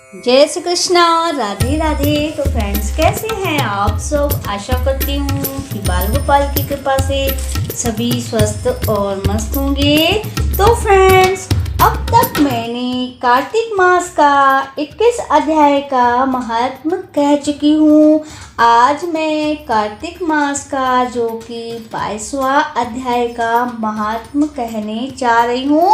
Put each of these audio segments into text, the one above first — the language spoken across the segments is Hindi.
जय श्री कृष्णा, राधे राधे। तो फ्रेंड्स, कैसे हैं आप सब? आशा करती हूँ कि बाल गोपाल की कृपा से सभी स्वस्थ और मस्त होंगे। तो फ्रेंड्स, अब तक मैंने कार्तिक मास का 21 अध्याय का महात्म्य कह चुकी हूँ। आज मैं कार्तिक मास का जो कि 22वां अध्याय का महात्म्य कहने जा रही हूँ।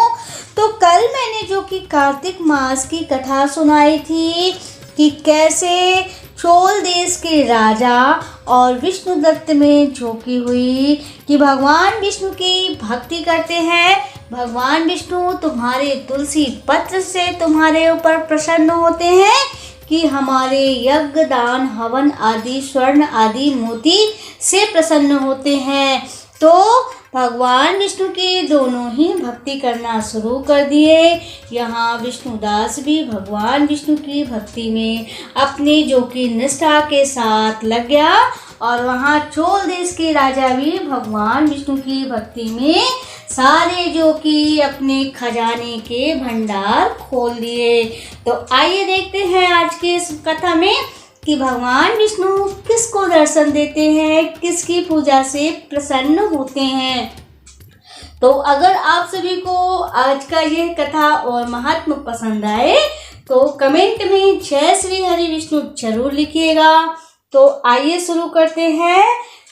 तो कल मैंने जो कि कार्तिक मास की कथा सुनाई थी कि कैसे चोल देश के राजा और विष्णुदत्त में झोंकी हुई कि भगवान विष्णु की भक्ति करते हैं। भगवान विष्णु तुम्हारे तुलसी पत्र से तुम्हारे ऊपर प्रसन्न होते हैं कि हमारे यज्ञ दान हवन आदि स्वर्ण आदि मोती से प्रसन्न होते हैं। तो भगवान विष्णु की दोनों ही भक्ति करना शुरू कर दिए। यहाँ विष्णुदास भी भगवान विष्णु की भक्ति में अपनी जो कि निष्ठा के साथ लग गया और वहाँ चोल देश के राजा भी भगवान विष्णु की भक्ति में सारे जो कि अपने खजाने के भंडार खोल दिए। तो आइए देखते हैं आज के इस कथा में कि भगवान विष्णु किसको दर्शन देते हैं, किसकी पूजा से प्रसन्न होते हैं। तो अगर आप सभी को आज का यह कथा और महात्म्य पसंद आए तो कमेंट में जय श्री हरि विष्णु जरूर लिखिएगा। तो आइए शुरू करते हैं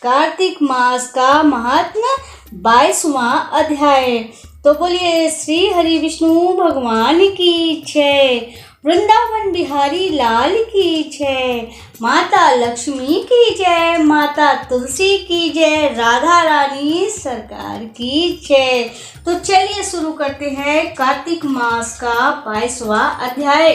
कार्तिक मास का महात्म्य 22वां अध्याय। तो बोलिए श्री हरि विष्णु भगवान की जय, वृंदावन बिहारी लाल की जय, माता लक्ष्मी की जय, माता तुलसी की जय, राधा रानी सरकार की जय। तो चलिए शुरू करते हैं कार्तिक मास का 22वां अध्याय।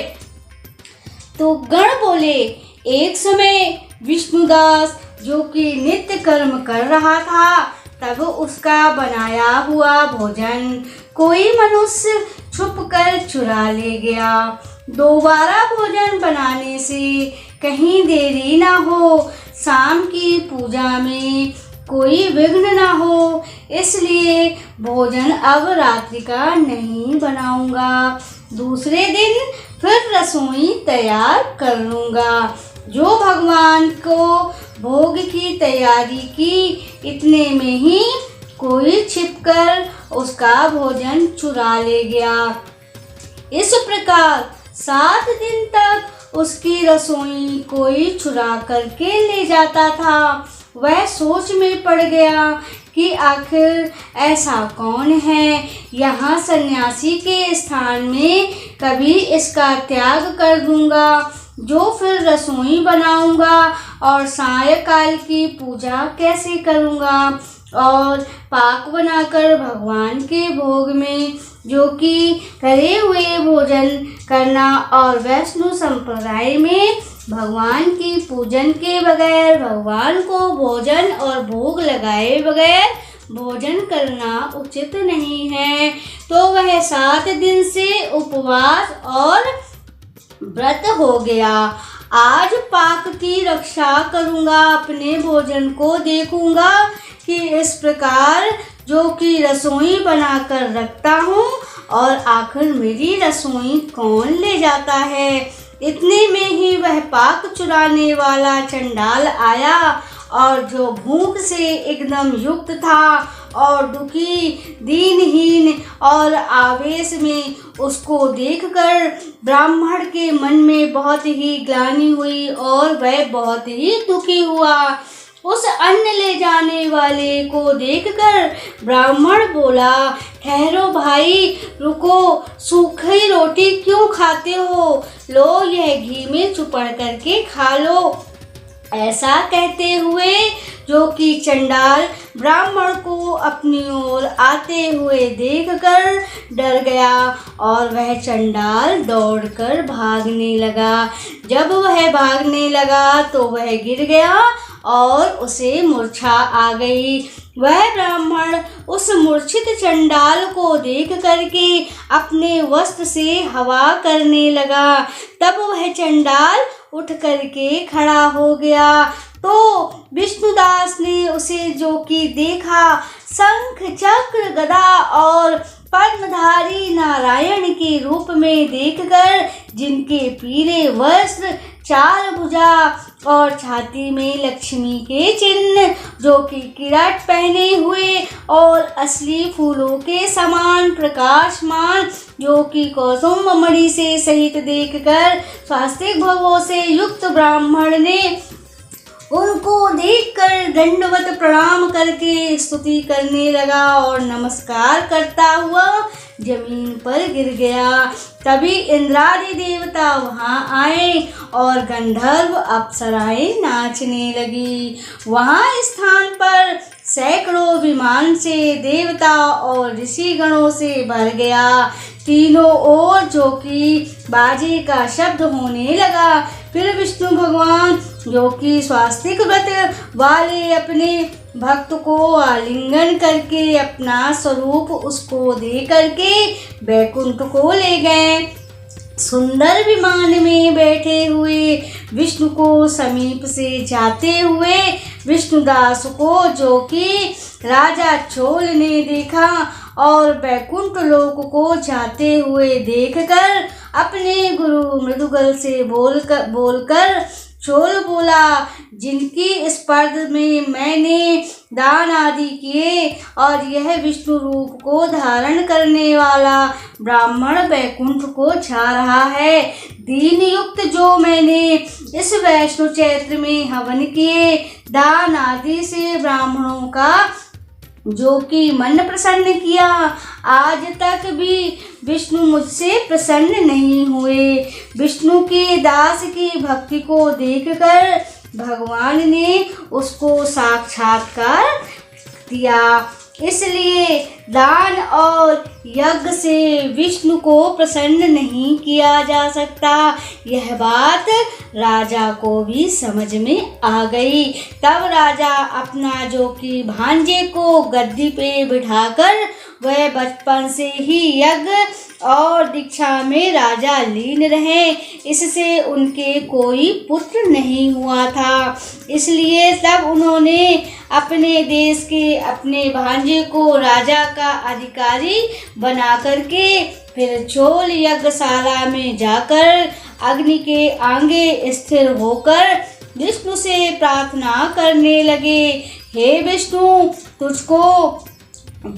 तो गण बोले, एक समय विष्णुदास जो कि नित्य कर्म कर रहा था, तब उसका बनाया हुआ भोजन कोई मनुष्य छुपकर चुरा ले गया। दोबारा भोजन बनाने से कहीं देरी ना हो, शाम की पूजा में कोई विघ्न ना हो, इसलिए भोजन अब रात्रि का नहीं बनाऊंगा। दूसरे दिन फिर रसोई तैयार कर लूँगा। जो भगवान को भोग की तैयारी की, इतने में ही कोई छिपकर उसका भोजन चुरा ले गया। इस प्रकार 7 दिन तक उसकी रसोई कोई चुरा करके ले जाता था। वह सोच में पड़ गया कि आखिर ऐसा कौन है, यहाँ सन्यासी के स्थान में कभी इसका त्याग कर दूंगा, जो फिर रसोई बनाऊंगा और सायंकाल की पूजा कैसे करूंगा और पाक बनाकर भगवान के भोग में जो कि करे हुए भोजन करना और वैष्णव संप्रदाय में भगवान की पूजन के बगैर भगवान को भोजन और भोग लगाए बगैर भोजन करना उचित नहीं है। तो वह 7 दिन से उपवास और व्रत हो गया। आज पाक की रक्षा करूंगा, अपने भोजन को देखूंगा कि इस प्रकार जो कि रसोई बनाकर रखता हूँ और आखिर मेरी रसोई कौन ले जाता है। इतने में ही वह पाक चुराने वाला चंडाल आया और जो भूख से एकदम युक्त था और दुखी दीनहीन और आवेश में उसको देखकर ब्राह्मण के मन में बहुत ही ग्लानि हुई और वह बहुत ही दुखी हुआ। उस अन्न ले जाने वाले को देखकर ब्राह्मण बोला, ठहरो भाई, रुको, सूखी रोटी क्यों खाते हो, लो यह घी में चुपड़ करके खा लो। ऐसा कहते हुए जो कि चंडाल ब्राह्मण को अपनी ओर आते हुए देखकर डर गया और वह चंडाल दौड़कर भागने लगा। जब वह भागने लगा तो वह गिर गया और उसे मूर्छा आ गई। वह ब्राह्मण उस मूर्छित चंडाल को देख करके अपने वस्त्र से हवा करने लगा। तब वह चंडाल उठ करके खड़ा हो गया। तो विष्णुदास ने उसे जो कि देखा, शंख चक्र गदा और पद्मधारी नारायण के रूप में देखकर, जिनके पीले वस्त्र, चार भुजा और छाती में लक्ष्मी के चिन्ह, जो कि किरीट पहने हुए और असली फूलों के समान प्रकाशमान, जो कि कौसुम्भ मणि से सहित देखकर स्वास्तिक भवों से युक्त ब्राह्मण ने उनको देखकर दंडवत प्रणाम करके स्तुति करने लगा और नमस्कार करता हुआ जमीन पर गिर गया। तभी इंद्रादि देवता वहां आए और गंधर्व अप्सराएं नाचने लगी। वहां स्थान पर सैकड़ों विमान से देवता और ऋषि गणों से भर गया। तीनों ओर जो कि बाजे का शब्द होने लगा। फिर विष्णु भगवान, जो कि स्वास्तिक व्रत वाले, अपने भक्त को आलिंगन करके अपना स्वरूप उसको दे करके वैकुंठ को ले गए। सुंदर विमान में बैठे हुए विष्णु को समीप से जाते हुए विष्णुदास को, जो कि राजा चोल ने देखा और वैकुंठ लोक को जाते हुए देखकर अपने गुरु मृदुगल से बोलकर चोल बोला, जिनकी स्पर्ध में मैंने दान आदि किए और यह विष्णु रूप को धारण करने वाला ब्राह्मण वैकुंठ को जा रहा है। दीन युक्त जो मैंने इस वैष्णव चैत्र में हवन किए, दान आदि से ब्राह्मणों का जो कि मन प्रसन्न किया, आज तक भी विष्णु मुझसे प्रसन्न नहीं हुए। विष्णु के दास की भक्ति को देखकर भगवान ने उसको साक्षात्कार दिया। इसलिए दान और यज्ञ से विष्णु को प्रसन्न नहीं किया जा सकता। यह बात राजा को भी समझ में आ गई। तब राजा अपना जो कि भांजे को गद्दी पे बिठाकर वह बचपन से ही यज्ञ और दीक्षा में राजा लीन रहे, इससे उनके कोई पुत्र नहीं हुआ था। इसलिए तब उन्होंने अपने देश के अपने भांजे को राजा का अधिकारी बना करके फिर चोल यज्ञशाला में जाकर अग्नि के आगे स्थिर होकर विष्णु से प्रार्थना करने लगे, हे विष्णु, तुझको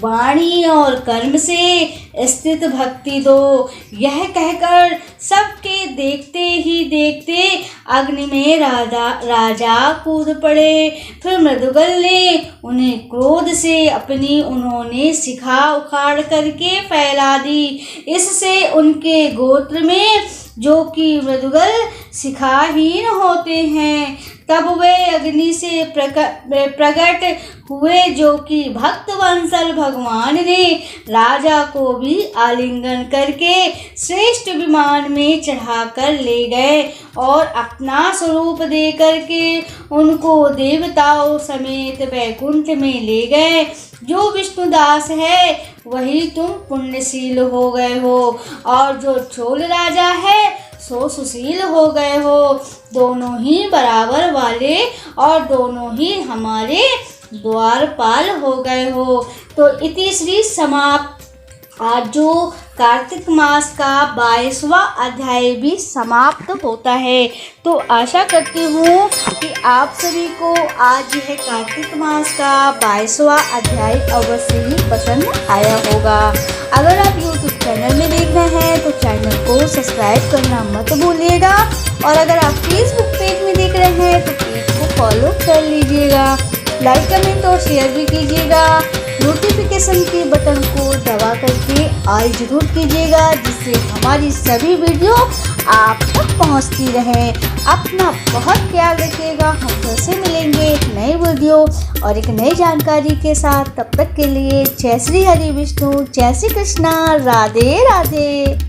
वाणी और कर्म से स्थित भक्ति दो। यह कहकर सबके देखते ही देखते अग्नि में राजा कूद पड़े। फिर मृदुगल ने उन्हें क्रोध से अपनी उन्होंने शिखा उखाड़ करके फैला दी। इससे उनके गोत्र में जो कि मृदुगल शिखाहीन होते हैं, तब वे अग्नि से प्रकट हुए, जो कि भक्त वंशल भगवान ने राजा को भी आलिंगन करके श्रेष्ठ विमान में चढ़ाकर ले गए और अपना स्वरूप दे करके उनको देवताओं समेत वैकुंठ में ले गए। जो विष्णुदास है वही तुम पुण्यशील हो गए हो और जो चोल राजा है सो सुशील हो गए हो। दोनों ही बराबर वाले और दोनों ही हमारे द्वारपाल हो गए हो। तो इति श्री समाप्त। आज जो कार्तिक मास का 22वां अध्याय भी समाप्त होता है। तो आशा करती हूँ कि आप सभी को आज यह कार्तिक मास का 22वां अध्याय अवश्य ही पसंद आया होगा। अगर आप YouTube चैनल में देख रहे हैं तो चैनल को सब्सक्राइब करना मत भूलिएगा और अगर आप Facebook पेज में देख रहे हैं तो पेज को फॉलो कर लीजिएगा। लाइक, कमेंट और शेयर भी कीजिएगा। नोटिफिकेशन के बटन को दबा करके ऑल जरूर कीजिएगा, जिससे हमारी सभी वीडियो आप तक पहुंचती रहे। अपना बहुत ख्याल रखिएगा। हम फिर से मिलेंगे एक नई वीडियो और एक नई जानकारी के साथ। तब तक के लिए जय श्री हरि विष्णु, जय श्री कृष्णा, राधे राधे।